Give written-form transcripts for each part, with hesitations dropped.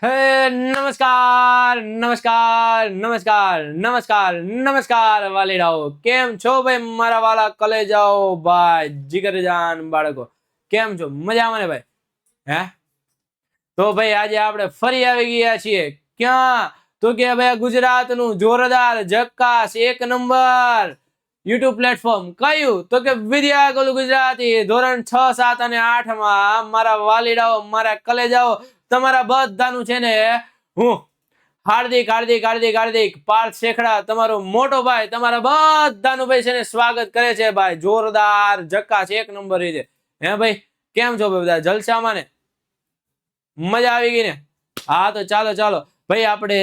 હે નમસ્કાર નમસ્કાર નમસ્કાર નમસ્કાર નમસ્કાર વાલીડાઓ, કેમ છો ભાઈ મારા વાલા કલેજાઓ, ભાઈ જીગરજાન બાળકો, કેમ છો? મજામાં ને ભાઈ? હે તો ભાઈ આજે આપણે ફરી આવી ગયા છીએ ક્યાં? તો કે ભાઈ ગુજરાતનું જોરદાર જક્કાસ એક નંબર યુટ્યુબ પ્લેટફોર્મ કયું? તો કે વિદ્યાગુરુ ગુજરાતી ધોરણ 6, 7 અને 8 માં મારા વાલીડાઓ, મારા કલેજાઓ, તમારા બધાનું છે ને હું હાર્દિક હાર્દિક હાર્દિક હાર્દિક પાર્થ શેખડા, તમારો મોટો ભાઈ, તમારા બધાનું ભાઈ છે ને સ્વાગત કરે છે ભાઈ જોરદાર જક્કાસ એક નંબર રીતે. હે ભાઈ, કેમ છો બધા? જલસામાં ને? મજા આવી ગઈ ને? હા તો ચાલો ચાલો ભાઈ, આપણે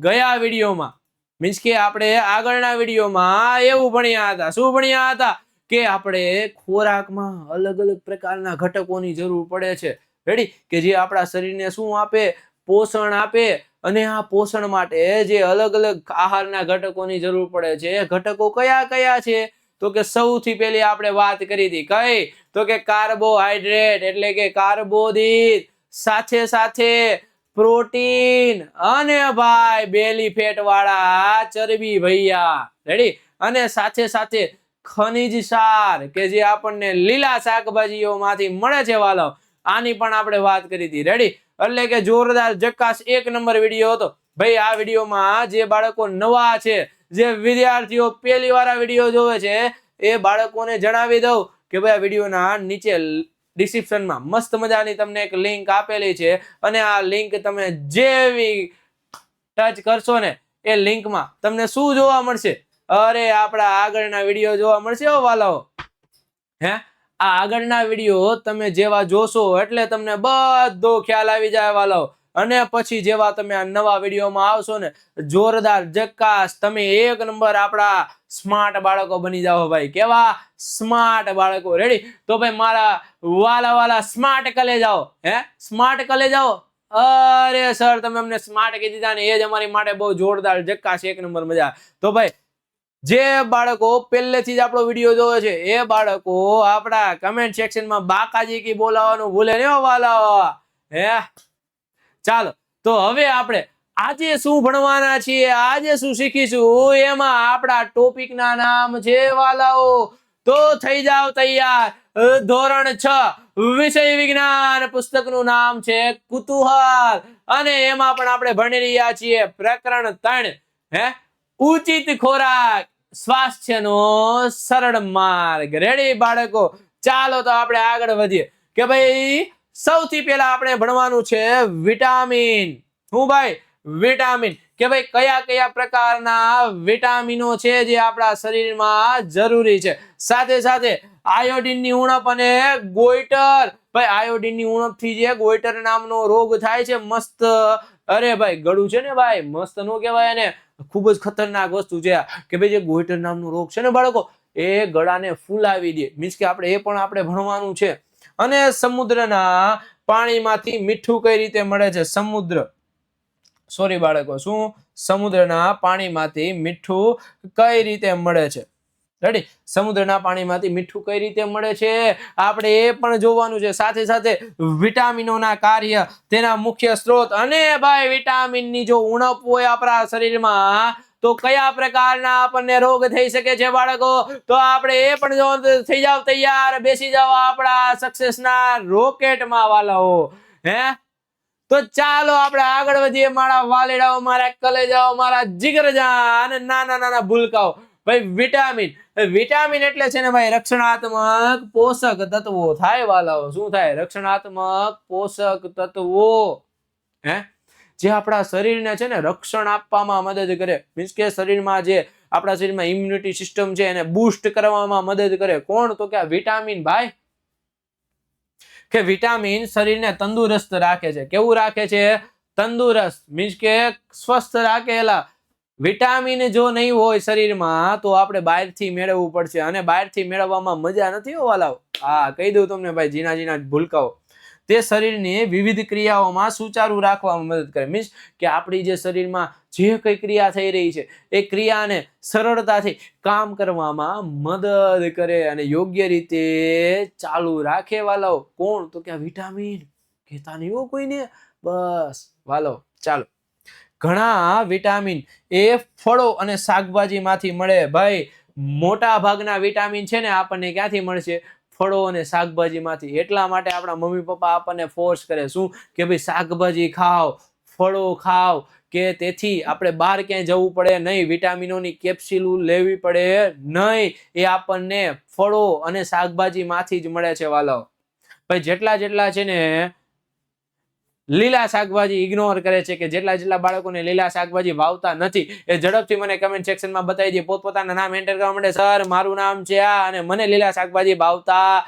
ગયા વિડીયોમાં મીન્સ કે આપણે આગળના વિડીયોમાં એવું ભણ્યા હતા. શું ભણ્યા હતા? કે આપણે ખોરાકમાં અલગ અલગ પ્રકારના ઘટકોની જરૂર પડે છે. રેડી? કે જે આપણા શરીરને શું આપે? પોષણ આપે. અને આ પોષણ માટે જે અલગ અલગ આહારના ઘટકોની જરૂર પડે છે, એ ઘટકો કયા કયા છે? તો કે સૌથી પહેલી આપણે વાત કરી હતી કઈ? તો કે કાર્બોહાઈડ્રેટ એટલે કે કાર્બોદિત, સાથે સાથે પ્રોટીન અને ભાઈ બેલી ફેટ વાળા ચરબી ભૈયા. રેડી? અને સાથે સાથે ખનિજ સાર કે જે આપણને લીલા શાકભાજીઓમાંથી મળે છે વાલો, આની પણ આપણે વાત કરી હતી. રેડી? એટલે કે જોરદાર જક્કાસ એક નંબર વિડીયો હતો ભાઈ. આ વિડીયોમાં જે બાળકો નવા છે, જે વિદ્યાર્થીઓ પહેલી વાર આ વિડીયો જોવે છે, એ બાળકોને જણાવી દઉં કે ભાઈ આ વિડીયોના નીચે ડિસ્ક્રિપ્શનમાં મસ્ત મજાની તમને એક લિંક આપેલી છે, અને આ લિંક તમે જેવી ટચ કરશો ને એ લિંકમાં તમને શું જોવા મળશે? અરે આપણા આગળના વિડીયો જોવા મળશે હો વાલાઓ. હે આ આગળના વિડીયો તમે જેવા જોશો એટલે તમને બધો ખ્યાલ આવી જાય વાલાઓ. અને પછી જેવા તમે આ નવા વિડીયોમાં આવશો ને, જોરદાર જક્કાસ તમે એક નંબર આપણા સ્માર્ટ બાળકો બની જાઓ ભાઈ. કેવા સ્માર્ટ બાળકો? રેડી? તો ભાઈ મારા વાલા વાલા સ્માર્ટ કલે જાઓ. હે સ્માર્ટ કલે જાઓ. અરે સર તમે અમને સ્માર્ટ કહી દીધા ને, એ જ અમારી માટે બહુ જોરદાર જક્કાસ એક નંબર મજા. તો ભાઈ જે બાળકો પહેલેથી જ આપણો વિડીયો જોવે છે, એ બાળકો આપણા કમેન્ટ સેક્શનમાં બાકાજી કી બોલાવવાનું ભૂલે નહીં વાલા. હે ચાલો તો હવે આપણે આજે શું ભણવાના છીએ, આજે શું શીખીશું, એમાં આપણા ટોપિકના નામ છે વાલાઓ. તો થઈ જાવ તૈયાર. ધોરણ 6 વિષય વિજ્ઞાન પુસ્તકનું નામ છે કુતૂહલ, અને એમાં પણ આપણે ભણી રહ્યા છીએ પ્રકરણ 3. હે ઉચિત ખોરાક, સ્વાસ્થ્યનો સરળ માર્ગ. રેડી બાળકો? ચાલો તો આપણે આગળ વધીએ કે ભાઈ સૌથી પહેલા આપણે ભણવાનું છે વિટામિન. શું ભાઈ? વિટામિન. કે ભાઈ કયા કયા પ્રકારના વિટામિનો છે જે આપણા શરીરમાં જરૂરી છે. સાથે સાથે આયોડિનની ઉણપ અને ગોઈટર. ભાઈ આયોડિનની ઉણપથી જે ગોઈટર નામનો રોગ થાય છે, મસ્ત, અરે ભાઈ ગળું છે ને ભાઈ, મસ્ત નો કહેવાય એને, ખૂબ જ ખતરનાક વસ્તુ છે કે ભાઈ જે ગોઈટર નામનો રોગ છે ને બાળકો, એ ગળાને ફૂલાવી દે. મીન્સ કે આપણે એ પણ આપણે ભણવાનું છે. અને સમુદ્રના પાણીમાંથી મીઠું કઈ રીતે મળે છે? સોરી બાળકો, શું? સમુદ્રના પાણીમાંથી મીઠું કઈ રીતે મળે છે? રેડી? સમુદ્રના પાણીમાંથી મીઠું કઈ રીતે મળે છે આપણે એ પણ જોવાનું છે. સાથે સાથે વિટામિનોના કાર્ય, તેના મુખ્ય સ્ત્રોત, અને ભાઈ વિટામિનની જો ઉણપ હોય આપણા શરીરમાં તો કયા પ્રકારના આપણને રોગ થઈ શકે છે બાળકો? તો આપણે એ પણ જો થઈ જાવ તૈયાર, બેસી જાવ આપણા સક્સેસના રોકેટમાં વાલાઓ. હે તો ચાલો આપણે આગળ વધીએ મારા વાલીડાઓ, મારા કલેજાઓ, મારા જીગરજાન નાના નાના ભૂલકાઓ. ભાઈ વિટામિન, વિટામિન એટલે છે ને ભાઈ રક્ષણાત્મક પોષક તત્વો થાય વાલાઓ. શું થાય? રક્ષણાત્મક પોષક તત્વો. હે જે આપણા શરીરને છે ને રક્ષણ આપવામાં મદદ કરે. મીન્સ કે શરીરમાં જે આપણા શરીરમાં ઇમ્યુનિટી સિસ્ટમ છે એને બૂસ્ટ કરવામાં મદદ કરે. કોણ? તો કે વિટામિન ભાઈ. કે વિટામિન શરીરને તંદુરસ્ત રાખે છે. કેવું રાખે છે? તંદુરસ્ત. મીન્સ કે સ્વસ્થ રાખેલા. વિટામિન જો નહીં હોય શરીરમાં તો આપણે બહારથી મેળવવું પડશે, અને બહારથી મેળવવામાં મજા નથી હોવાલાવ. હા કહી દઉં તમને ભાઈ, જીના જીના ભૂલકાઓ. તે શરીરની વિવિધ ક્રિયાઓમાં સુચારુ રાખવામાં મદદ કરે. મીન્સ કે આપણી જે શરીરમાં જે કઈ ક્રિયા થઈ રહી છે એ ક્રિયાને સરળતાથી કામ કરવામાં મદદ કરે અને યોગ્ય રીતે ચાલુ રાખે વાલાઓ. કોણ? તો કે વિટામિન. કહેતા નહીં હો કોઈને, બસ વાલો ચાલો. ઘણા વિટામિન એ ફળો અને શાકભાજીમાંથી મળે. ભાઈ મોટા ભાગના વિટામિન છે ને આપણને ક્યાંથી મળશે? ફળો અને શાકભાજીમાંથી. એટલા માટે આપણા મમ્મી પપ્પા આપણને ફોર્સ કરે શું કે ભાઈ શાકભાજી ખાઓ, ફળો ખાઓ, કે તેથી આપણે બહાર ક્યાંય જવું પડે નહીં, વિટામિનોની કેપ્સ્યુલ લેવી પડે નહીં. એ આપણને ફળો અને શાકભાજીમાંથી જ મળે છે વાલાઓ. ભાઈ જેટલા છે ને લીલા શાકભાજી ઇગ્નોર કરે છે, કે જેટલા બાળકોને લીલા શાકભાજી ભાવતા નથી એ ઝડપથી મને કમેન્ટ સેક્શનમાં બતાવી દે. પોતપોતાના નામ એન્ટર કરવા માટે, સર મારું નામ છે આ અને મને લીલા શાકભાજી ભાવતા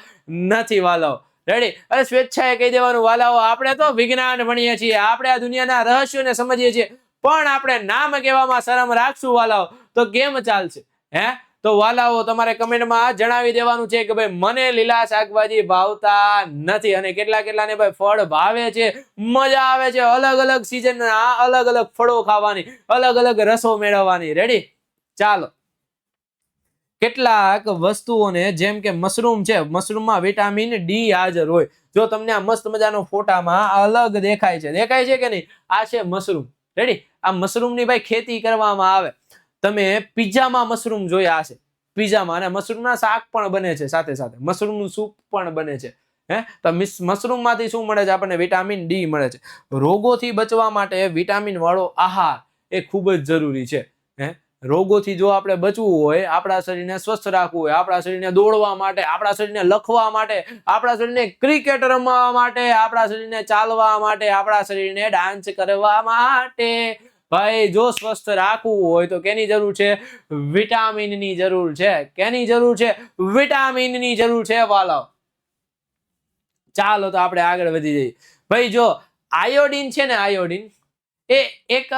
નથી વાલાઓ. રેડી? અરે સ્વેચ્છાએ કહી દેવાનું વાલાઓ. આપણે તો વિજ્ઞાન ભણીએ છીએ, આપણે આ દુનિયાના રહસ્યોને સમજીએ છીએ, પણ આપણે નામ કહેવામાં શરમ રાખશું વાલાઓ તો કેમ ચાલશે? હે? તો વાલાઓ તમારે કમેન્ટમાં જણાવી દેવાનું છે કે ભાઈ મને લીલા શાકભાજી ભાવતા નથી. અને કેટલાને ભાઈ ફળ ભાવે છે, મજા આવે છે અલગ અલગ સિઝનના અલગ અલગ ફળો ખાવાની, અલગ અલગ રસો મેળવવાની. રેડી? ચાલો. કેટલાક વસ્તુઓને જેમ કે મશરૂમ છે, મશરૂમમાં વિટામિન ડી હાજર હોય. જો તમને આ મસ્ત મજાનો ફોટામાં અલગ દેખાય છે કે નહીં? આ છે મશરૂમ. રેડી? આ મશરૂમની ભાઈ ખેતી કરવામાં આવે. તમે પિઝામાં મશરૂમ જોયા હશે, પિઝામાં. અને મશરૂમના શાક પણ બને છે, સાથે સાથે મશરૂમનું સૂપ પણ બને છે. તો મશરૂમમાંથી શું મળે છે આપણને? વિટામિન ડી મળે છે. રોગોથી બચવા માટે વિટામિન વાળો આહાર એ ખૂબ જ જરૂરી છે. રોગોથી જો આપણે બચવું હોય, આપણા શરીરને સ્વસ્થ રાખવું હોય, આપણા શરીરને દોડવા માટે, આપણા શરીરને લખવા માટે, આપણા શરીરને ક્રિકેટ રમવા માટે, આપણા શરીરને ચાલવા માટે, આપણા શરીરને ડાન્સ કરવા માટે, ભાઈ જો સ્વસ્થ રાખવું હોય તો કેની જરૂર છે? વિટામિનની જરૂર છે. કેની જરૂર છે? વિટામિનની જરૂર છે વાલાઓ. ચાલો તો આપણે આગળ વધી જઈએ. ભાઈ જો આયોડીન છે ને, આયોડીન એ એક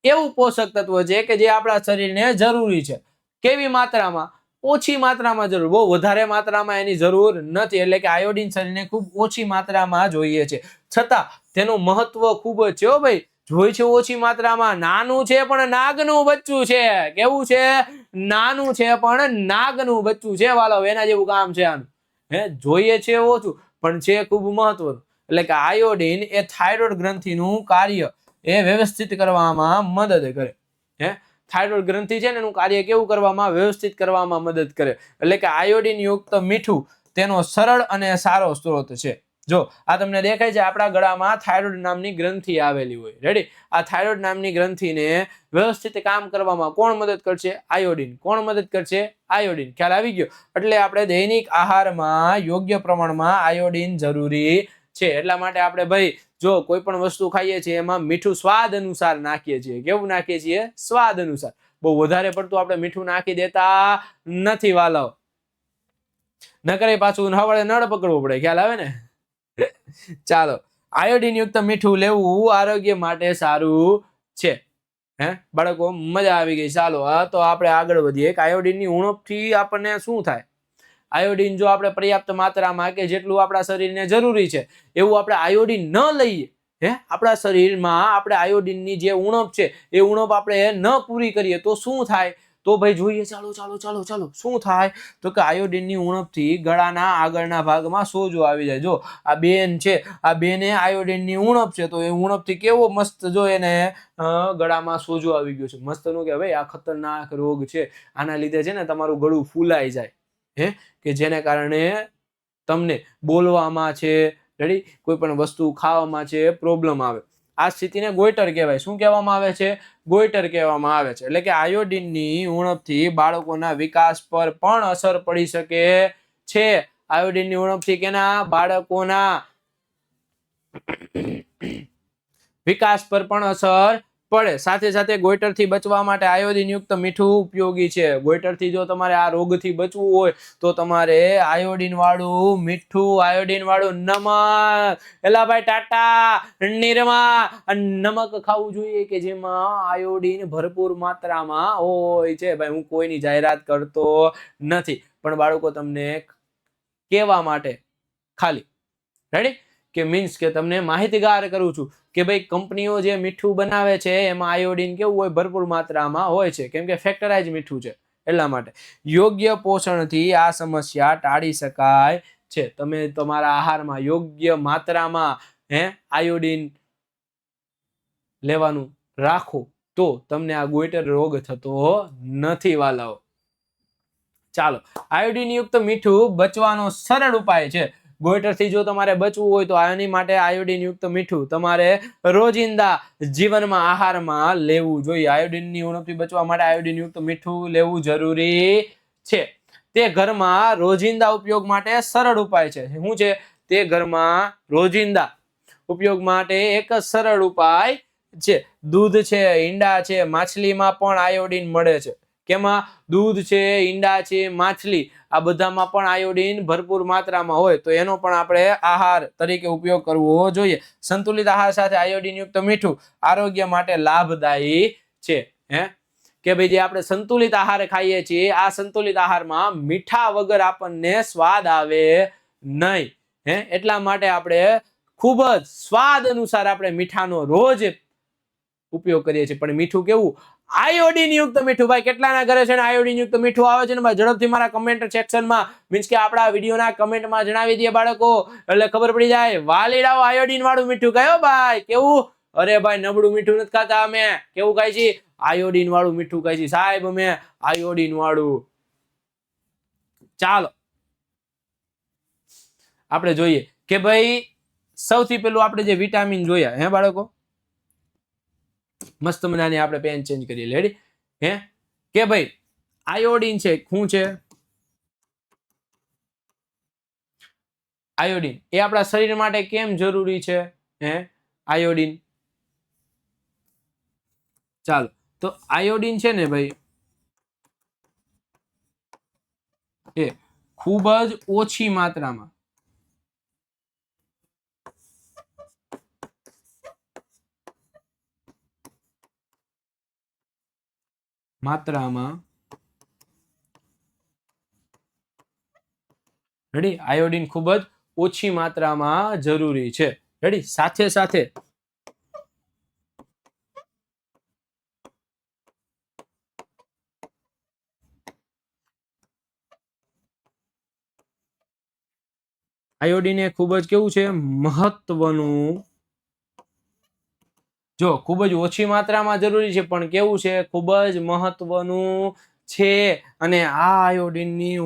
એવું પોષક તત્વ છે કે જે આપણા શરીરને જરૂરી છે. કેવી માત્રામાં? ઓછી માત્રામાં જરૂર, બહુ વધારે માત્રામાં એની જરૂર નથી. એટલે કે આયોડીન શરીરને ખૂબ ઓછી માત્રામાં જોઈએ છે, છતાં તેનું મહત્વ ખૂબ જ છે હો ભાઈ. જોઈ છે ઓછી માત્રામાં. નાનું છે પણ નાગનું બચ્ચું છે. કેવું છે? નાનું છે પણ નાગનું બચ્ચું છે વાલો. એના જેવું કામ છે આનું. જોઈએ છે ઓછું પણ છે ખૂબ મહત્વનું. એટલે કે આયોડીન એ થાઇરોઇડ ગ્રંથિનું કાર્ય એ વ્યવસ્થિત કરવામાં મદદ કરે. થાઇરોઇડ ગ્રંથિ છે ને એનું કાર્ય કેવું કરવામાં? વ્યવસ્થિત કરવામાં મદદ કરે. એટલે કે આયોડીન યુક્ત મીઠું તેનો સરળ અને સારો સ્ત્રોત છે. જો આ તમને દેખાય છે, આપણા ગળામાં થાઇરોઇડ નામની ગ્રંથિ આવેલી હોય. રેડી? આ થાઇરોઇડ નામની ગ્રંથિને વ્યવસ્થિત કામ કરવામાં કોણ મદદ કરશે? આયોડીન. કોણ મદદ કરશે? આયોડીન. ખ્યાલ આવી ગયો? એટલે આપણે દૈનિક આહારમાં યોગ્ય પ્રમાણમાં આયોડીન જરૂરી છે. એટલા માટે આપણે ભાઈ જો કોઈ પણ વસ્તુ ખાઈએ છીએ એમાં મીઠું સ્વાદ અનુસાર નાખીએ છીએ. કેવું નાખીએ છીએ? સ્વાદ અનુસાર. બહુ વધારે પડતું આપણે મીઠું નાખી દેતા નથી વાલાઓ. નકરે પાછું હવારે નળ પકડવું પડે. ખ્યાલ આવે ને? ચાલો. આયોડીન યુક્ત મીઠું લેવું આરોગ્ય માટે સારું છે. બાળકો મજા આવી ગઈ. ચાલો તો આપણે આગળ વધીએ. આયોડીનની ઉણપથી આપણને શું થાય? આયોડીન જો આપણે પર્યાપ્ત માત્રામાં કે જેટલું આપણા શરીરને જરૂરી છે એવું આપણે આયોડીન ન લઈએ, આપણા શરીરમાં આપણે આયોડીનની જે ઉણપ છે એ ઉણપ આપણે ન પૂરી કરીએ તો શું થાય? તો ભાઈ જોઈએ. ચાલો શું થાય? તો કે આયોડીનની ઉણપથી ગળાના આગળના ભાગમાં સોજો આવી જાય. જો આ બેન છે, આ બેને આયોડીનની ઉણપ છે, તો એ ઉણપથી કેવો મસ્ત જો એને ગળામાં સોજો આવી ગયો છે. મસ્ત નું કે ભાઈ આ ખતરનાક રોગ છે, આના લીધે છે ને તમારું ગળું ફૂલાઈ જાય, કે જેને કારણે તમને બોલવામાં છે, રેડી, કોઈ પણ વસ્તુ ખાવામાં છે પ્રોબ્લેમ આવે. આ સ્થિતિને ગોઈટર કહેવાય. શું કહેવામાં આવે છે? ગોઈટર કહેવામાં આવે છે. એટલે કે આયોડીનની ઉણપથી બાળકોના વિકાસ પર પણ અસર પડી શકે છે. આયોડીનની ઉણપથી કેના? બાળકોના વિકાસ પર પણ અસર પડે. સાથે સાથે ગોઈટરથી બચવા માટે આયોડીન યુક્ત મીઠું ઉપયોગી છે. ગોઈટરથી જો તમારે આ રોગથી બચવું હોય તો તમારે આયોડીન વાળું મીઠું, આયોડીન વાળું નમક, એલા ભાઈ ટાટા, નિરમા, નમક ખાવું જોઈએ કે જેમાં આયોડીન ભરપૂર માત્રામાં હોય છે. ભાઈ હું કોઈની જાહેરાત કરતો નથી, પણ બાળકો તમને કહેવા માટે ખાલી, રેડી, કે મીન્સ કે તમને માહિતગાર કરું છું કે ભાઈ કંપનીઓ જે મીઠું બનાવે છે એમાં આયોડીન કેવું હોય? ભરપૂર માત્રામાં હોય છે. કેમ કે ફેક્ટરાઇઝ મીઠું છે. એટલા માટે યોગ્ય પોષણથી આ સમસ્યા ટાળી શકાય છે. તમે તમારા આહારમાં યોગ્ય માત્રામાં આયોડીન લેવાનું રાખો તો તમને આ ગોઈટર રોગ થતો નથી વાલાઓ. ચાલો, આયોડિન યુક્ત મીઠું બચવાનો સરળ ઉપાય છે. ગોઈટર થી જો તમારે બચવું હોય તો આની માટે આયોડિન યુક્ત મીઠું તમારે રોજિંદા જીવનમાં આહારમાં લેવું જોઈએ. આયોડિનની ઉણપથી બચવા માટે આયોડિન યુક્ત મીઠું લેવું જરૂરી છે. તે ઘરમાં રોજિંદા ઉપયોગ માટે સરળ ઉપાય છે. શું છે તે? ઘરમાં રોજિંદા ઉપયોગ માટે એક સરળ ઉપાય છે. દૂધ છે, ઈંડા છે, માછલીમાં પણ આયોડિન મળે છે. કેમાં? દૂધ છે, ઈંડા છે, માછલી, આ બધામાં પણ આયોડિન ભરપૂર માત્રામાં હોય તો એનો પણ આપણે આહાર તરીકે ઉપયોગ કરવો જોઈએ. સંતુલિત આહાર સાથે આયોડિન યુક્ત મીઠું આરોગ્ય માટે લાભદાયી છે. કે ભાઈ જે આપણે સંતુલિત આહાર ખાઈએ છીએ, આ સંતુલિત આહારમાં મીઠા વગર આપણને સ્વાદ આવે નહીં. એટલા માટે આપણે ખૂબ જ સ્વાદ અનુસાર આપણે મીઠાનો રોજ ઉપયોગ કરીએ છીએ. પણ મીઠું કેવું? આયોડિન યુક્ત મીઠું. ભાઈ કેટલાના ઘરે છે ને આયોડિન યુક્ત મીઠું આવે છે ને ભાઈ? ઝડપથી મારા કમેન્ટ સેક્શનમાં મીન્સ કે આપણા વિડીયોના કમેન્ટમાં જણાવી દે બાળકો, એટલે ખબર પડી જાય. વાલીડાઓ આયોડિન વાળું મીઠું કયો ભાઈ? કેવું? અરે ભાઈ નબળું મીઠું નથી ખાતા અમે. કેવું ખાય છે? આયોડિન વાળું મીઠું ખાય છે સાહેબ અમે, આયોડિન વાળું. ચાલો આપણે જોઈએ કે ભાઈ સૌથી પહેલું આપણે જે વિટામિન જોયા બાળકો, મસ્ત મજાની આપણે પેન ચેન્જ કરીએ લેડી. કે ભાઈ આયોડિન છે, શું છે? આયોડિન એ આપણા શરીર માટે કેમ જરૂરી છે? આયોડિન, ચાલો તો આયોડિન છે ને ભાઈ એ ખૂબ જ ઓછી માત્રામાં રેડી, આયોડિન ખૂબ જ ઓછી માત્રામાં જરૂરી છે. રેડી, સાથે સાથે આયોડિન એ ખૂબ જ કેવું છે? મહત્વનું. જો ખૂબ જ ઓછી માત્રામાં જરૂરી છે પણ કેવું છે? ખૂબ જ મહત્વનું છે. અને આ આયોડિનની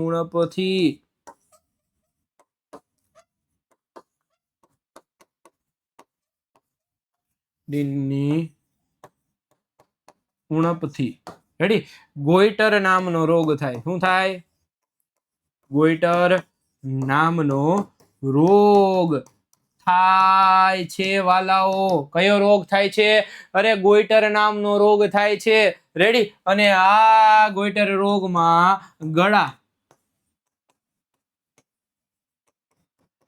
ઉણપથી રેડી ગોઈટર નામનો રોગ થાય. શું થાય? ગોઈટર નામનો રોગ થાય છે વાલાઓ. કયો રોગ થાય છે? અરે ગોઈટર નામનો રોગ થાય છે. રેડી, અને આ ગોઈટર રોગમાં ગળા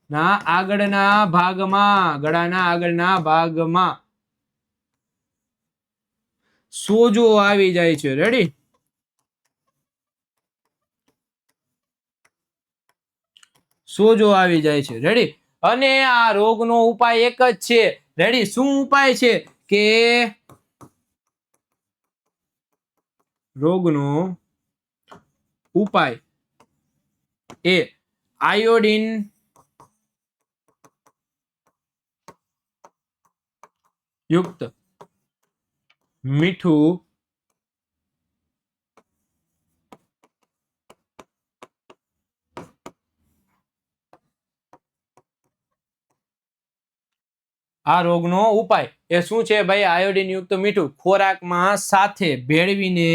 ના આગળના ભાગમાં સોજો આવી જાય છે. રેડી, સોજો આવી જાય છે. રેડી, અને આ રોગનો ઉપાય એક જ છે. રેડી, શું ઉપાય છે? કે રોગનો ઉપાય એ આયોડિન યુક્ત મીઠું આ રોગનો ઉપાય એ શું છે ભાઈ? આયોડિન યુક્ત મીઠું ખોરાકમાં સાથે ભેળવીને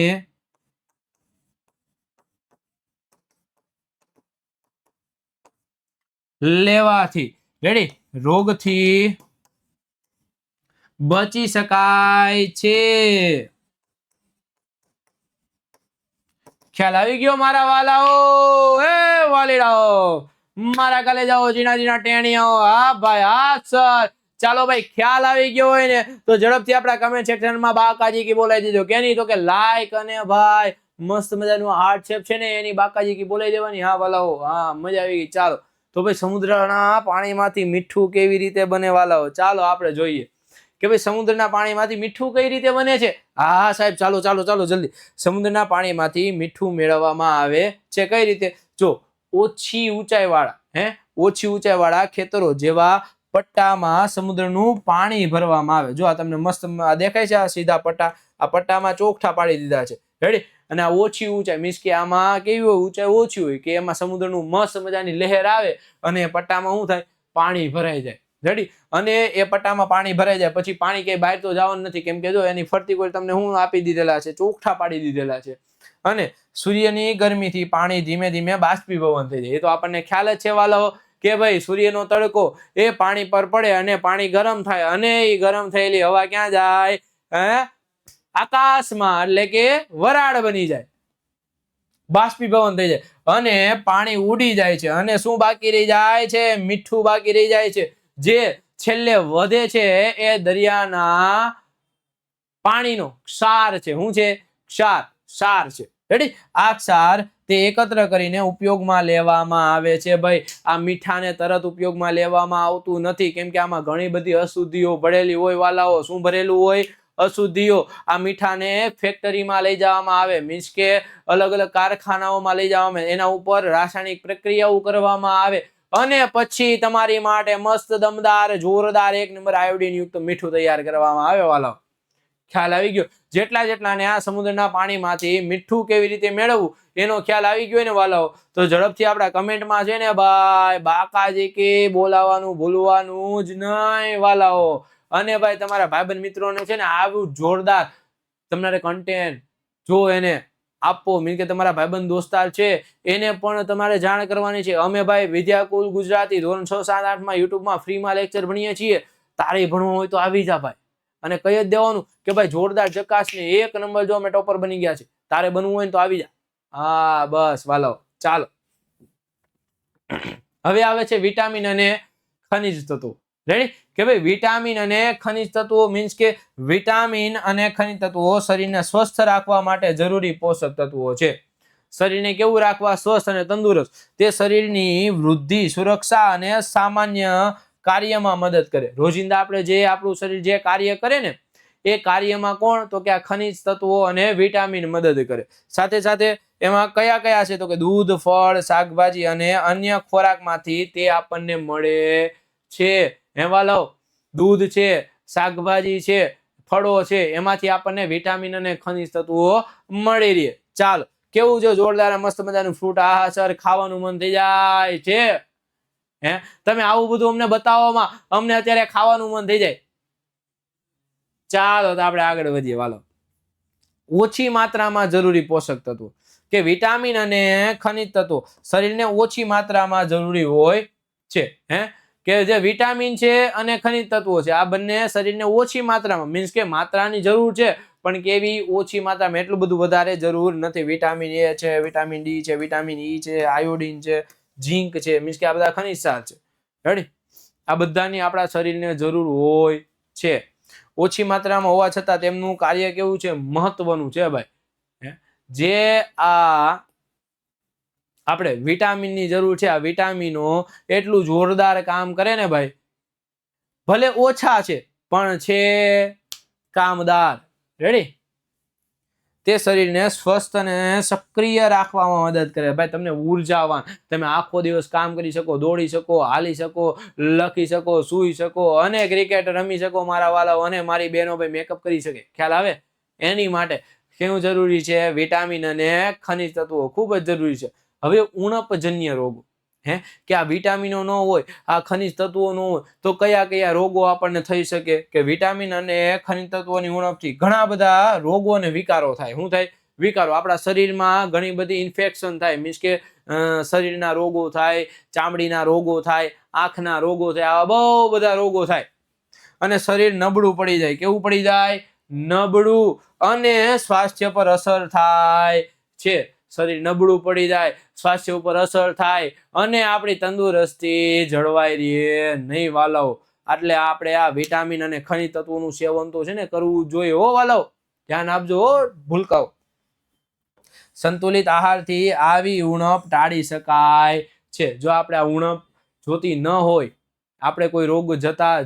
લેવાથી રેડી રોગથી બચી શકાય છે. ખ્યાલ આવી ગયો મારા વાલાઓ? વાલીડાઓ, મારા કલેજાઓ, જીણા જીણા ટેણીઓ, હા ભાઈ હા સર. ચાલો ભાઈ, ખ્યાલ આવી ગયો હોય ને તો ઝડપથી આપણા કમેન્ટ સેક્શનમાં બાકાજી કી બોલાવી દીધો. કે નહીં તો કે લાઈક અને ભાઈ મસ્ત મજાનું હાર્ટ શેપ છે ને એની બાકાજી કી બોલાવી દેવાની. હા વાલાઓ, હા મજા આવી ગઈ. ચાલો તો ભાઈ સમુદ્રના પાણીમાંથી મીઠું કેવી રીતે બને વાલાઓ? ચાલો આપણે જોઈએ કે ભાઈ સમુદ્રના પાણીમાંથી મીઠું કઈ રીતે બને છે. હા સાહેબ, ચાલો ચાલો ચાલો જલ્દી. સમુદ્રના પાણીમાંથી મીઠું મેળવવામાં આવે છે કઈ રીતે? જો ઓછી ઊંચાઈ વાળા ખેતરો જેવા પટ્ટામાં સમુદ્રનું પાણી ભરવામાં આવે. જો આ તમને મસ્ત દેખાય છે, આ સીધા પટ્ટા, આ પટ્ટામાં ચોખ્ઠા પાડી દીધા છે. રેડી. અને આ ઓછી ઊંચાઈ મીન્સ કે આમાં કેવી હોય, ઊંચાઈ ઓછી હોય કે એમાં સમુદ્રનું મસ્ત મજાની લહેર આવે અને પટ્ટામાં શું થાય, પાણી ભરાઈ જાય. રેડી. અને એ પટ્ટામાં પાણી ભરાઈ જાય પછી પાણી ક્યાંય બહાર તો જવાનું નથી, કેમ કે જો એની ફરતી કોઈ તમને શું આપી દીધેલા છે, ચોખ્ઠા પાડી દીધેલા છે. અને સૂર્યની ગરમીથી પાણી ધીમે ધીમે બાષ્પીભવન થઈ જાય. એ તો આપણને ખ્યાલ જ છે વાલાઓ કે ભાઈ સૂર્યનો તડકો એ પાણી પર પડે અને પાણી ગરમ થાય અને એ ગરમ થયેલી હવા ક્યાં જાય, આકાશમાં, એટલે કે વરાળ બની જાય, બાષ્પીભવન થઈ જાય અને પાણી ઉડી જાય છે. અને શું બાકી રહી જાય છે, મીઠું બાકી રહી જાય છે, જે છેલ્લે વધે છે એ દરિયાના પાણીનો ક્ષાર છે. શું છે? ક્ષાર છે. રેડી. આ ક્ષાર તે એકત્ર કરીને ઉપયોગમાં લેવામાં આવે છે. ભાઈ આ મીઠાને તરત ઉપયોગમાં લેવામાં આવતું નથી, કેમ કે આમાં ઘણી બધી અશુદ્ધિઓ ભરેલી હોય વાલાઓ. શું ભરેલું હોય? અશુદ્ધિઓ. આ મીઠાને ફેક્ટરીમાં લઈ જવામાં આવે, મીન્સ કે અલગ અલગ કારખાનાઓમાં લઈ જવામાં આવે, એના ઉપર રાસાયણિક પ્રક્રિયાઓ કરવામાં આવે અને પછી તમારી માટે મસ્ત દમદાર જોરદાર એક નંબર આયોડિન યુક્ત મીઠું તૈયાર કરવામાં આવે વાલાઓ. ખ્યાલ આવી ગયો? જેટલાને આ સમુદ્રના પાણીમાંથી મીઠું કેવી રીતે મેળવવું એનો ખ્યાલ આવી ગયો ને વાલાઓ, તો ઝડપથી આપણા કમેન્ટમાં છે ને ભાઈ બાકાજી કે બોલાવાનું ભૂલવાનું જ નહીં વાલાઓ. અને ભાઈ તમારા ભાઈબંધ મિત્રોને છે ને આવું જોરદાર તમારે કન્ટેન્ટ જો એને આપો, મીન કે તમારા ભાઈબંધ દોસ્તાર છે એને પણ તમારે જાણ કરવાની છે. અમે ભાઈ વિદ્યાકુલ ગુજરાતી ધોરણ 6, 7, 8 માં યુટ્યુબમાં ફ્રીમાં લેક્ચર ભણીએ છીએ. તારે ભણવું હોય તો આવી જા ભાઈ, અને કહી જ દેવાનું કે ભાઈ જોરદાર ચકાસ ને એક નંબર જો અમે ટોપર બની ગયા છે, તારે બનવું હોય તો આવી જા. હા બસ વાલો. ચાલો હવે આવે છે વિટામિન અને ખનિજ તત્વો. રેડી. કે ભાઈ વિટામિન અને ખનિજ તત્વો મીન્સ કે વિટામિન અને ખનિજ તત્વો શરીરને સ્વસ્થ રાખવા માટે જરૂરી પોષક તત્વો છે. શરીરને કેવું રાખવા? સ્વસ્થ અને તંદુરસ્ત. તે શરીરની વૃદ્ધિ, સુરક્ષા અને સામાન્ય કાર્યમાં મદદ કરે. રોજિંદા આપણે જે આપણું શરીર જે કાર્ય કરે ને એ કાર્યમાં કોણ? તો કે આ ખનિજ તત્વો અને વિટામિન મદદ કરે. સાથે સાથે એમાં કયા કયા છે? તો કે દૂધ, ફળ, શાકભાજી અને અન્ય ખોરાકમાંથી તે આપણને મળે છે. એમાં લો દૂધ છે, શાકભાજી છે, ફળો છે, એમાંથી આપણને વિટામિન અને ખનિજ તત્વો મળી રહે. ચાલો કેવું છે જોરદાર મસ્ત મજાનું ફ્રૂટ. આ સર ખાવાનું મન થઈ જાય છે. તમે આવું બધું અમને બતાવવામાં અમને અત્યારે ખાવાનું મન થઈ જાય. ચાલો તો આપણે આગળ વધીએ વાલો. ઓછી માત્રામાં જરૂરી પોષક તત્વો કે વિટામિન અને ખનિજ તત્વો શરીરને ઓછી માત્રામાં જરૂરી હોય છે. કે જે વિટામિન છે અને ખનિજ તત્વો છે આ બંને શરીરને ઓછી માત્રામાં, મીન્સ કે માત્રાની જરૂર છે પણ કેવી? ઓછી માત્રામાં. એટલું બધું વધારે જરૂર નથી. વિટામિન એ છે, વિટામિન ડી છે, વિટામિન ઈ છે, આયોડિન છે, ઝીંક છે, મીન્સ કે આ બધા ખનિજ ક્ષાર છે. રેડી. આ બધાની આપણા શરીરને જરૂર હોય છે. ઓછી માત્રામાં હોવા છતાં તેમનું કાર્ય કેવું છે? મહત્વનું છે ભાઈ. જે આ આપણે વિટામિનની જરૂર છે, આ વિટામિનો એટલું જોરદાર કામ કરે ને ભાઈ, ભલે ઓછા છે પણ છે કામદાર. રેડી. તે શરીરને સ્વસ્થ અને સક્રિય રાખવામાં મદદ કરે. ભાઈ તમને ઉર્જાવાન, તમે આખો દિવસ કામ કરી શકો, દોડી શકો, હાલી શકો, લખી શકો, સૂઈ શકો અને ક્રિકેટ રમી શકો મારા વાલાઓ, અને મારી બહેનો ભાઈ મેકઅપ કરી શકે. ખ્યાલ આવે? એની માટે કેવું જરૂરી છે? વિટામિન અને ખનિજ તત્વો ખૂબ જ જરૂરી છે. હવે ઉણપજન્ય રોગો, કે આ વિટામિનો ન હોય, આ ખનિજ તત્વો ન હોય તો કયા કયા રોગો આપણને થઈ શકે? કે વિટામિન અને ખનિજ તત્વોની ઉણપથી ઘણા બધા રોગો અને વિકારો થાય. શું થાય? વિકારો. આપણા શરીરમાં ઘણી બધી ઇન્ફેક્શન થાય, મીન્સ કે શરીરના રોગો થાય, ચામડીના રોગો થાય, આંખના રોગો થાય, આવા બહુ બધા રોગો થાય અને શરીર નબળું પડી જાય. કેવું પડી જાય? નબળું. અને સ્વાસ્થ્ય પર અસર થાય છે. શરીર નબળું પડી જાય, સ્વાસ્થ્ય ઉપર અસર થાય અને આપણી તંદુરસ્તી જળવાઈ રહે નહીં વાલાઓ. એટલે આપણે આ વિટામિન અને ખનિજ તત્વોનું સેવન તો છે ને કરવું જોઈએ હો વાલાઓ. ધ્યાન આપજો હો ભૂલકાઓ. સંતુલિત આહારથી આવી ઉણપ ટાળી શકાય છે. જો આપણે આ ઉણપ જોતી ન હોય, આપણે કોઈ રોગ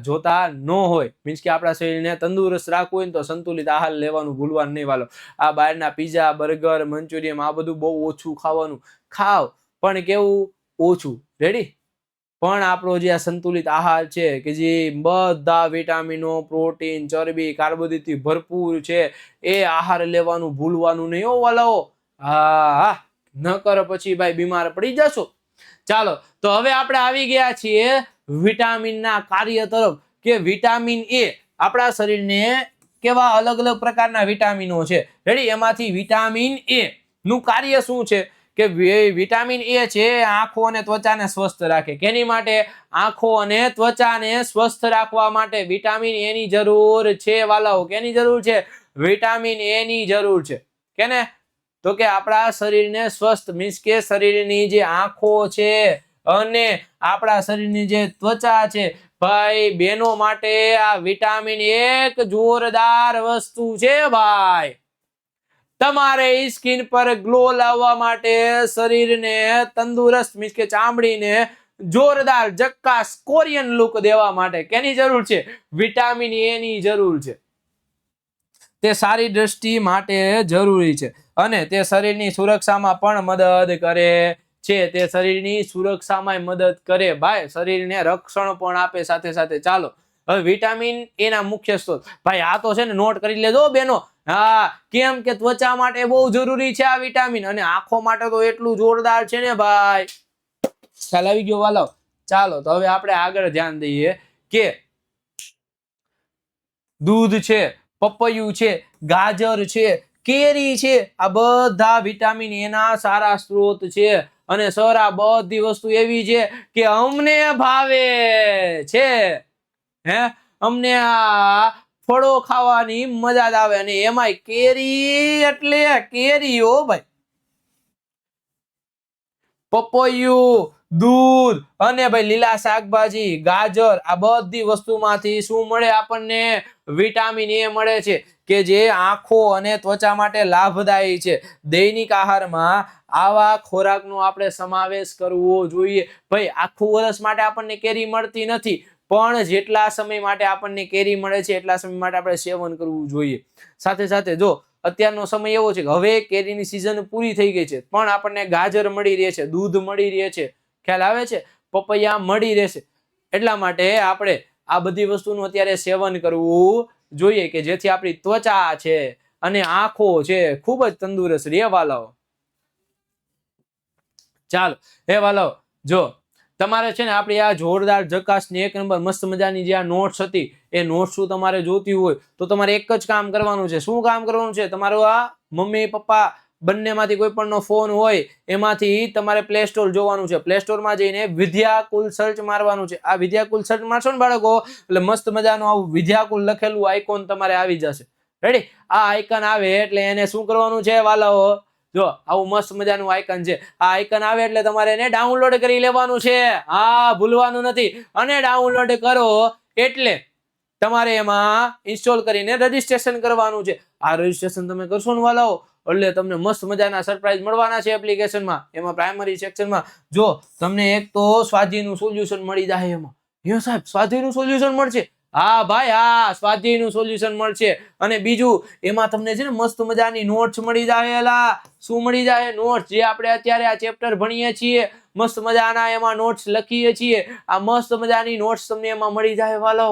જોતા ન હોય, મીન્સ કે આપણા શરીરને તંદુરસ્ત રાખવું હોય ને તો સંતુલિત આહાર લેવાનું ભૂલવાનું નહીં વાલો. આ બહારના પીઝા, બર્ગર, મંચુરિયમ આ બધું બહુ ઓછું ખાવાનું. ખાવ પણ કેવું? ઓછું. રેડી. પણ આપણો જે આ સંતુલિત આહાર છે કે જે બધા વિટામિનો, પ્રોટીન, ચરબી, કાર્બોદિતથી ભરપૂર છે, એ આહાર લેવાનું ભૂલવાનું નહીં હો વાલાઓ. હા, નકર પછી ભાઈ બીમાર પડી જશો. ચાલો, તો હવે આપણે આવી ગયા છીએ વિટામિનના કાર્ય તરફ, કે વિટામિન એ આપણા શરીરને કેવા અલગ અલગ પ્રકારના વિટામિનો છે. રેડી? એમાંથી વિટામિન એ નું કાર્ય શું છે? કે વિટામિન એ છે આંખો અને ત્વચાને સ્વસ્થ રાખે. કેની માટે? આંખો અને ત્વચાને સ્વસ્થ રાખવા માટે વિટામિન એ ની જરૂર છે વાલાઓ. કેની જરૂર છે? વિટામિન એ ની જરૂર છે. કેને? તો કે આપણા શરીરને સ્વસ્થ, મીન્સ કે શરીરની જે આંખો છે અને આપણા શરીરની જે ત્વચા છે ભાઈ, બેનો માટે આ વિટામિન એક જોરદાર વસ્તુ છે ભાઈ. તમારે સ્કિન પર ગ્લો લાવવા માટે, શરીરને તંદુરસ્ત, મીન્સ કે ચામડીને જોરદાર જક્કાસ કોરિયન લુક દેવા માટે કેની જરૂર છે? વિટામિન એ ની જરૂર છે. તે સારી દ્રષ્ટિ માટે જરૂરી છે અને તે શરીરની સુરક્ષામાં પણ મદદ કરે છે. તે શરીરની સુરક્ષામાં મદદ કરે ભાઈ, શરીરને રક્ષણ પણ આપે સાથે સાથે. ચાલો, હવે વિટામિન એ ના મુખ્ય સ્ત્રોત ભાઈ, આ તો છે ને નોટ કરી લેજો બેનો. હા, કેમ કે ત્વચા માટે બહુ જરૂરી છે આ વિટામિન, અને આંખો માટે તો એટલું જોરદાર છે ને ભાઈ. ખ્યાલ આવી ગયો વાલો? ચાલો, તો હવે આપણે આગળ ધ્યાન દઈએ કે દૂધ છે, પપૈયું છે, ગાજર છે, કેરી છે, આ બધા વિટામિન એ ના સારા સ્ત્રોત છે. અને સર, આ બધી વસ્તુ એવી છે કે અમને ભાવે છે. હે, અમને આ ફળો ખાવાની મજા જ આવે. અને એમાંય કેરી એટલે કેરી હો ભાઈ. પપૈયું, દૂધ અને ભાઈ લીલા શાકભાજી, ગાજર, આ બધી વસ્તુમાંથી શું મળે આપણને? વિટામિન એ મળે છે, કે જે આંખો અને ત્વચા માટે લાભદાયી છે. દૈનિક આહારમાં આવા ખોરાકનો આપણે સમાવેશ કરવો જોઈએ. ભાઈ, આખું વર્ષ માટે આપણને કેરી મળતી નથી, પણ જેટલા સમય માટે આપણને કેરી મળે છે એટલા સમય માટે આપણે સેવન કરવું જોઈએ. સાથે સાથે જો અત્યારનો સમય એવો છે કે હવે કેરીની સિઝન પૂરી થઈ ગઈ છે, પણ આપણને ગાજર મળી રહે છે, દૂધ મળી રહે છે, ખ્યાલ આવે છે, પપૈયા મળી રહેશે. એટલા માટે આપણે આ બધી વસ્તુનું અત્યારે સેવન કરવું જોઈએ, કે જેથી આપણી ત્વચા છે અને આંખો છે ખૂબ જ તંદુરસ્ત રહે વાલાઓ. ચાલો એ વાલાઓ, જો તમારે છે ને આપણી આ જોરદાર જકાસની એક નંબર મસ્ત મજાની જે આ નોટ્સ હતી, એ નોટ્સ તમારે જોતી હોય તો તમારે એક જ કામ કરવાનું છે. શું કામ કરવાનું છે? તમારું આ મમ્મી પપ્પા બંનેમાંથી કોઈ પણનો ફોન હોય એમાંથી તમારે પ્લે સ્ટોર જોવાનું છે. પ્લે સ્ટોરમાં જઈને વિદ્યાકુલ સર્ચ મારવાનું છે. આ વિદ્યાકુલ સર્ચ મારશો ને બાળકો, એટલે મસ્ત મજાનું આવું વિદ્યાકુલ લખેલું આઇકોન તમારે આવી જશે. રેડી? આ આઇકન આવે એટલે એને શું કરવાનું છે વાલાઓ? જો આવું મસ્ત મજાનું આઇકન છે. આ આઇકન આવે એટલે તમારે એને ડાઉનલોડ કરી લેવાનું છે. હા, ભૂલવાનું નથી. અને ડાઉનલોડ કરો એટલે તમારે એમાં ઇન્સ્ટોલ કરીને રજીસ્ટ્રેશન કરવાનું છે. આ રજીસ્ટ્રેશન તમે કરશો ને વાલાઓ, એટલે તમને મસ્ત મજાના સરપ્રાઈઝ મળવાના છે એપ્લિકેશનમાં. એમાં પ્રાઇમરી સેક્શનમાં જો તમને એક તો સ્વાધ્યાયનું સોલ્યુશન મળી જાય. એમાં હે સાહેબ, સ્વાધ્યાયનું સોલ્યુશન મળશે? હા ભાઈ, હા, સ્વાધ્યાયનું સોલ્યુશન મળશે. અને બીજું, એમાં તમને છે ને મસ્ત મજાની નોટ્સ મળી જાય. શું મળી જાય? નોટ્સ. જે આપણે અત્યારે આ ચેપ્ટર ભણીએ છીએ, મસ્ત મજાના એમાં નોટ્સ લખીએ છીએ. આ મસ્ત મજાની નોટ્સ તમને એમાં મળી જાય વાલો.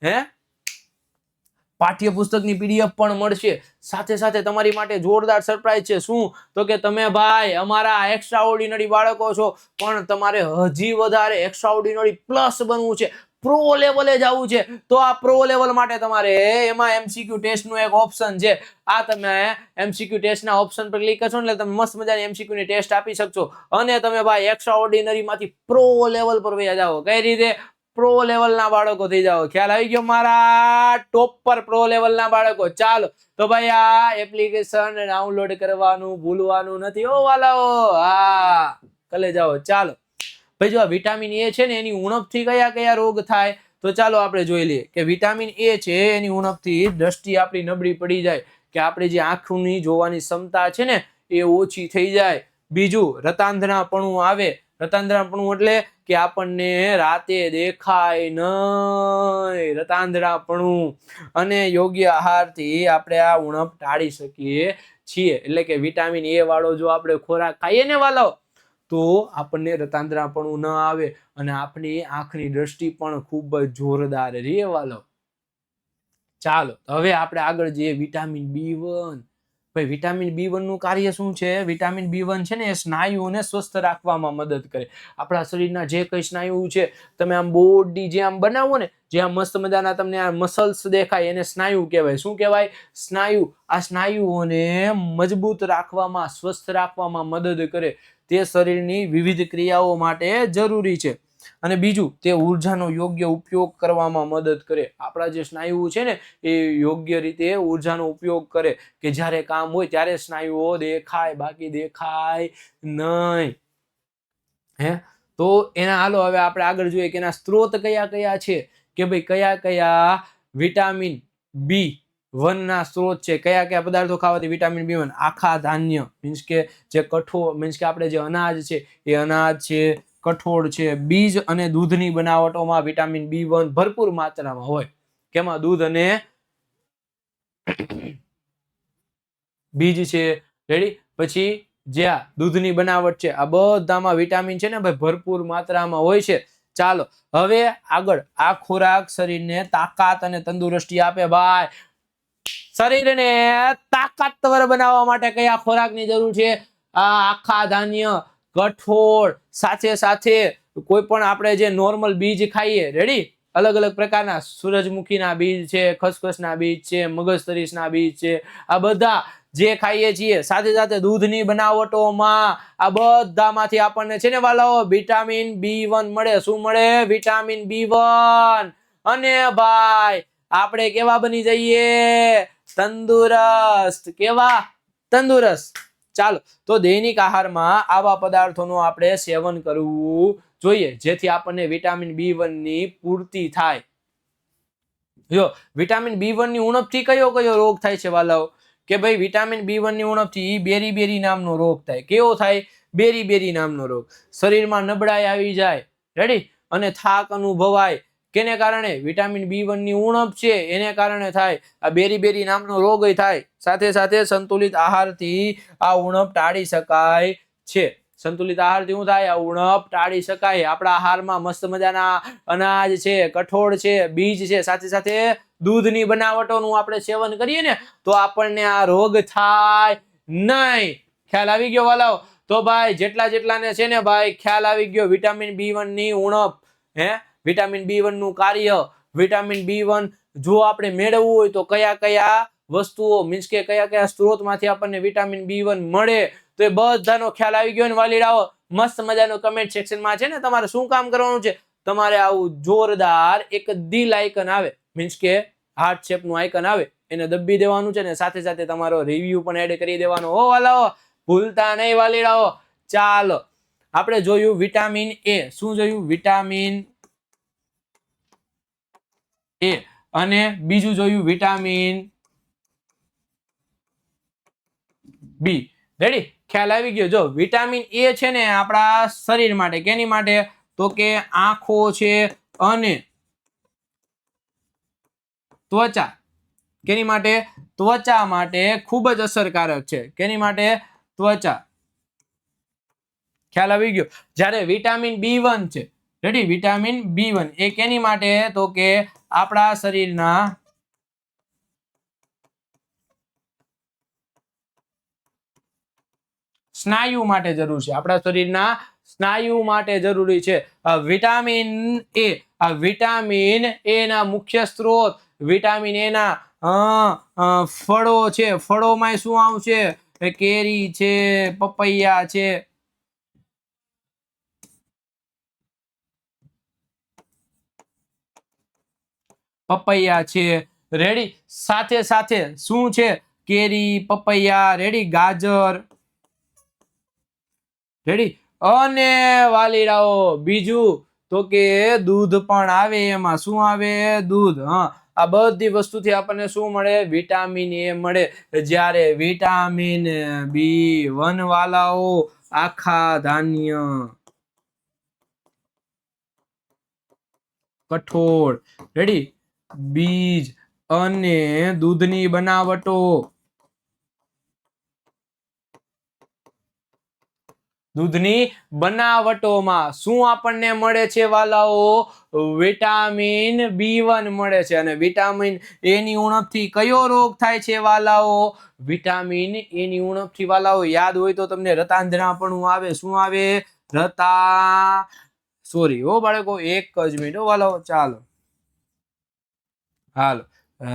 હે, પાઠ્યપુસ્તકની પીડીએફ પણ મળશે. સાથે સાથે તમારી માટે જોરદાર સરપ્રાઈઝ છે. શું? તો કે તમે ભાઈ અમારા એક્સ્ટ્રા ઓર્ડિનરી બાળકો છો, પણ તમારે હજી વધારે એક્સ્ટ્રા ઓર્ડિનરી પ્લસ બનવું છે, પ્રો લેવલે જવું છે, તો આ પ્રો લેવલ માટે તમારે એમાં એમસીક્યુ ટેસ્ટનું એક ઓપ્શન છે. આ તમે એમસીક્યુ ટેસ્ટના ઓપ્શન પર ક્લિક કરશો એટલે તમે મસ્ત મજાની એમસીક્યુ ની ટેસ્ટ આપી શકશો, અને તમે ભાઈ એક્સ્ટ્રા ઓર્ડિનરી માંથી પ્રો લેવલ પર વયા જાઓ. કઈ રીતે? પ્રો લેવલના બાળકો થઈ જાઓ. ખ્યાલ આવી ગયો મારા ટોપ પર પ્રો લેવલના બાળકો? ચાલો, તો ભાઈ આ એપ્લિકેશન ડાઉનલોડ કરવાનું ભૂલવાનું નથી હો વાલાઓ. હા, કલે જાઓ. ચાલો ભાઈ, જો આ વિટામિન એ છે ને એની ઉણપથી કયા કયા રોગ થાય, તો ચાલો આપણે જોઈ લઈએ. કે વિટામિન એ છે એની ઉણપથી દ્રષ્ટિ આપણી નબળી પડી જાય, કે આપણે જે આંખની જોવાની ક્ષમતા છે ને એ ઓછી થઈ જાય. બીજું, રતાંધણાપણું આવે. રતાંધણાપણું એટલે કે આપણને રાતે દેખાય નહીં, રતાંધણાપણું. અને યોગ્ય આહારથી આપણે આ ઉણપ ટાળી શકીએ છીએ. એટલે કે વિટામિન એ વાળો જો આપણે ખોરાક ખાઈએ ને વાલો, તો આપણને રતાંતરાપણું ન આવે અને આપણી આંખની દ્રષ્ટિ પણ ખૂબ જ જોરદાર રહે વાલો. ચાલો હવે આપણે આગળ જઈએ. Vitamin B1. ભાઈ વિટામિન B1 નું કાર્ય શું છે? વિટામિન B1 છે ને એ સ્નાયુઓને સ્વસ્થ રાખવામાં મદદ કરે. આપણા શરીરના જે કઈ સ્નાયુ છે, તમે આમ બોડી જે આમ બનાવો ને, જે આમ મસ્ત મજાના તમને આ મસલ્સ દેખાય એને સ્નાયુ કહેવાય. શું કહેવાય? સ્નાયુ. આ સ્નાયુઓને મજબૂત રાખવામાં, સ્વસ્થ રાખવામાં મદદ કરે. તે શરીરની વિવિધ ક્રિયાઓ માટે જરૂરી છે. અને બીજું, તે ઉર્જાનો યોગ્ય ઉપયોગ કરવામાં મદદ કરે. આપણા જે સ્નાયુઓ છે ને એ યોગ્ય રીતે ઉર્જાનો ઉપયોગ કરે કે જ્યારે કામ હોય ત્યારે સ્નાયુઓ દેખાય, બાકી દેખાય નહીં. તો એના હાલો હવે આપણે આગળ જોઈએ કે એના સ્ત્રોત કયા કયા છે, કે ભાઈ કયા કયા વિટામિન B1 ના સ્ત્રોત છે, કયા કયા પદાર્થો ખાવાથી વિટામિન B1. આખા ધાન્ય મીન્સ કે જે કઠોળ, મીન્સ કે આપણે જે અનાજ છે એ અનાજ છે, કઠોળ છે, બીજ અને દૂધની બનાવટોમાં વિટામિન B1 ભરપૂર માત્રામાં હોય. કેમાં? દૂધ અને બીજ છે. રેડી? પછી જે આ દૂધની બનાવટ છે, આ બધામાં વિટામિન છે ને ભાઈ ભરપૂર માત્રામાં હોય છે. ચાલો હવે આગળ. આ ખોરાક શરીરને તાકાત અને તંદુરસ્તી આપે. ભાઈ શરીરને તાકાતવર બનાવવા માટે કયા ખોરાકની જરૂર છે? આ આખા ધાન્ય, કઠોળ, સાથે સાથે કોઈ પણ આપણે જે નોર્મલ બીજ ખાઈએ, રેડી, અલગ અલગ પ્રકારના સૂરજમુખીના બીજ છે, ખસખસના બીજ છે, મગજતરીસના બીજ છે, આ બધા જે ખાઈએ છીએ, સાથે સાથે દૂધની બનાવટોમાં આ બધામાંથી આપણને છે ને વાલાઓ વિટામિન B1 મળે. શું મળે? Vitamin B1. અને ભાઈ આપણે કેવા બની જઈએ? તંદુરસ્ત. કેવા? તંદુરસ્ત. ચાલો તો દૈનિક આહારમાં આવા પદાર્થોનું આપણે સેવન કરવું જોઈએ, જેથી આપણને વિટામિન B1 ની પૂર્તિ થાય. જો વિટામિન B1 ની ઉણપથી કયો કયો રોગ થાય છે વાલાઓ? કે ભાઈ વિટામિન B1 ની ઉણપથી બેરી નામનો રોગ થાય. કેવો થાય? બેરી નામનો રોગ. શરીરમાં નબળાઈ આવી જાય, રેડી, અને થાક અનુભવાય. કેને કારણે? વિટામિન B1 ની ઉણપ છે એને કારણે થાય. આ બેરી નામનો રોગ થાય. સાથે સાથે સંતુલિત આહારથી આ ઉણપ ટાળી શકાય છે. સંતુલિત આહારથી શું થાય? આ ઉણપ ટાળી શકાય. આપણા આહારમાં મસ્ત મજાના અનાજ છે, કઠોળ છે, બીજ છે, સાથે સાથે દૂધની બનાવટોનું આપણે સેવન કરીએ ને તો આપણને આ રોગ થાય નહીં. ખ્યાલ આવી ગયો વાલાઓ? તો ભાઈ જેટલાને છે ને ભાઈ ખ્યાલ આવી ગયો વિટામિન B1 ની ઉણપ, વિટામિન B1 નું કાર્ય, વિટામિન B1 જો આપણે મેળવવું હોય તો કયા કયા વસ્તુઓ, મીન્સ કે કયા કયા સ્ત્રોતમાંથી આપણને વિટામિન B1 મળે, તો એ બધાનો ખ્યાલ આવી ગયો ને વાલીડાઓ? મસ્ત મજાનું કમેન્ટ સેક્શનમાં છે ને તમારે શું કામ કરવાનું છે? તમારે આવું જોરદાર એક દિલ આઇકન આવે, મીન્સ કે હાર્ટ શેપ નું આઇકન આવે, એને દબી દેવાનું છે ને સાથે સાથે તમારો રિવ્યુ પણ એડ કરી દેવાનો. હો વાલાઓ, ભૂલતા નહીં વાલીડાઓ. ચાલો આપણે જોયું વિટામિન A. શું જોયું? Vitamin A. અને બીજું જોયું વિટામિન B. રેડી? ખ્યાલ આવી ગયો? જો વિટામિન A છે ને આપણા શરીર માટે, કેની માટે? તો કે આંખો છે અને ત્વચા. કેની માટે? ત્વચા માટે ખૂબ જ અસરકારક છે. કેની માટે? ત્વચા. ખ્યાલ આવી ગયો? જ્યારે વિટામિન B1 છે, રેડી, વિટામિન B1 એ કેની માટે? તો કે આપણા શરીરના સ્નાયુ માટે જરૂર છે. આપણા શરીરના સ્નાયુ માટે જરૂરી છે. Vitamin A. આ વિટામિન A ના મુખ્ય સ્ત્રોત વિટામિન A ના ફળો છે. ફળોમાં શું આવશે? કેરી છે, પપૈયા છે, રેડી. સાથે સાથે શું છે? કેરી, પપૈયા, રેડી, ગાજર, રેડી. અને વાલીડાઓ બીજું તો કે દૂધ પણ આવે. એમાં શું આવે? દૂધ. આ બધી વસ્તુથી આપણને શું મળે? વિટામિન A મળે. જ્યારે વિટામિન B1 વાલાઓ આખા ધાન્ય, કઠોળ, રેડી, બીજ અને દૂધની બનાવટો, દૂધની બનાવટોમાં શું આપણને મળે છે વાલાઓ? વિટામિન B1 મળે છે. અને વિટામિન એ ની ઉણપથી કયો રોગ થાય છે વાલાઓ? વિટામિન એ ની ઉણપથી વાલાઓ યાદ હોય તો તમને રતાંધણાપણું આવે. શું આવે? સોરી હો બાળકો, એક જ મિનિટ હો વાલાઓ. ચાલો હાલો,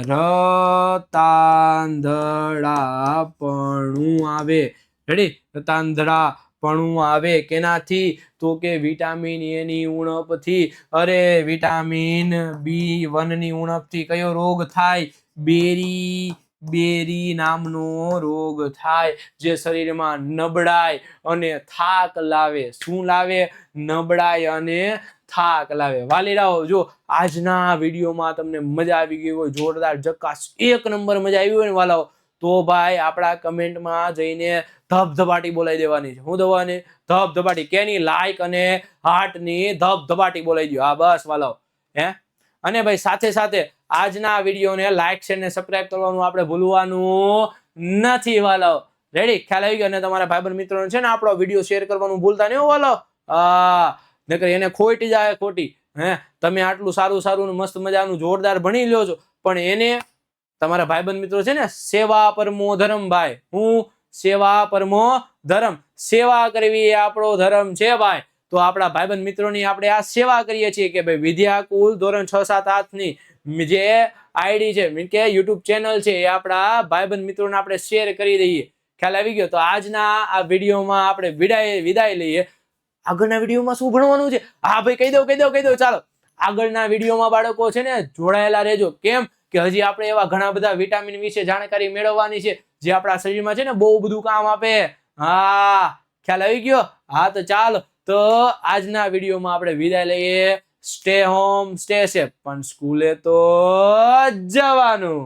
રતાંધળાપણું આવે. રેડી? રતાંધળાપણું આવે કેનાથી? તો કે વિટામિન એ ની ઉણપથી. અરે વિટામિન B1 ની ઉણપથી કયો રોગ થાય? બેરી નામનો રોગ થાય, જે શરીરમાં નબળાઈ અને થાક લાવે. શું લાવે? નબળાઈ અને થાક લાવે. વાલીડાઓ, જો આજના વિડીયોમાં તમને મજા આવી ગઈ હોય, જોરદાર જકાસ એક નંબર મજા આવી હોય ને વાલાઓ, તો ભાઈ આપણા કમેન્ટમાં જઈને ધબધબાટી બોલાવી દેવાની છે. હું દવાની ધબધબાટી કેની? લાઈક અને હાર્ટની ધબધબાટી બોલાવી દો. હા બસ વાલાઓ. અને ભાઈ સાથે સાથે આજના વિડીયોને લાઈક શેર ને સબસ્ક્રાઇબ કરવાનું આપણે ભૂલવાનું નથી વાલાઓ. રેડી? ખ્યાલ આવી ગયો? અને તમારા ભાઈબંધ મિત્રોને છે ને આપણો વિડીયો શેર કરવાનું ભૂલતા નહીં વાલાઓ. નકર એને ખોટી જાય ખોટી. તમે આટલું સારું મસ્ત મજાનું જોરદાર ભણી લ્યો છો, પણ એને તમારા ભાઈબંધ મિત્રો છે ને સેવા પરમો ધર્મ. ભાઈ હું સેવા પરમો ધર્મ, સેવા કરવી એ આપણો ધર્મ છે ભાઈ. તો આપણા ભાઈબંધ મિત્રોની આપણે આ સેવા કરીએ છીએ કે ભાઈ વિદ્યાકુલ ધોરણ 6, 7, 8 ની જે આઈડી છે, મીન કે યુટ્યુબ ચેનલ છે, એ આપણા ભાઈબંધ મિત્રોને આપણે શેર કરી દઈએ. ખ્યાલ આવી ગયો? તો આજના આ વિડીયોમાં આપણે વિદાય લઈએ. આગળના વિડીયોમાં શું ભણવાનું છે? હા ભાઈ કહી દઉં. ચાલો, આગળના વિડીયોમાં બાળકો છે ને જોડાયેલા રહેજો. કેમ કે હજી આપણે એવા ઘણા બધા વિટામિન વિશે જાણકારી મેળવવાની છે, જે આપણા શરીરમાં છે ને બહુ બધું કામ આપે. હા, ખ્યાલ આવી ગયો? હા તો ચાલો, તો આજના વિડીયોમાં આપણે વિદાય લઈએ. સ્ટે હોમ, સ્ટે સેફ, પણ સ્કૂલે તો જવાનું.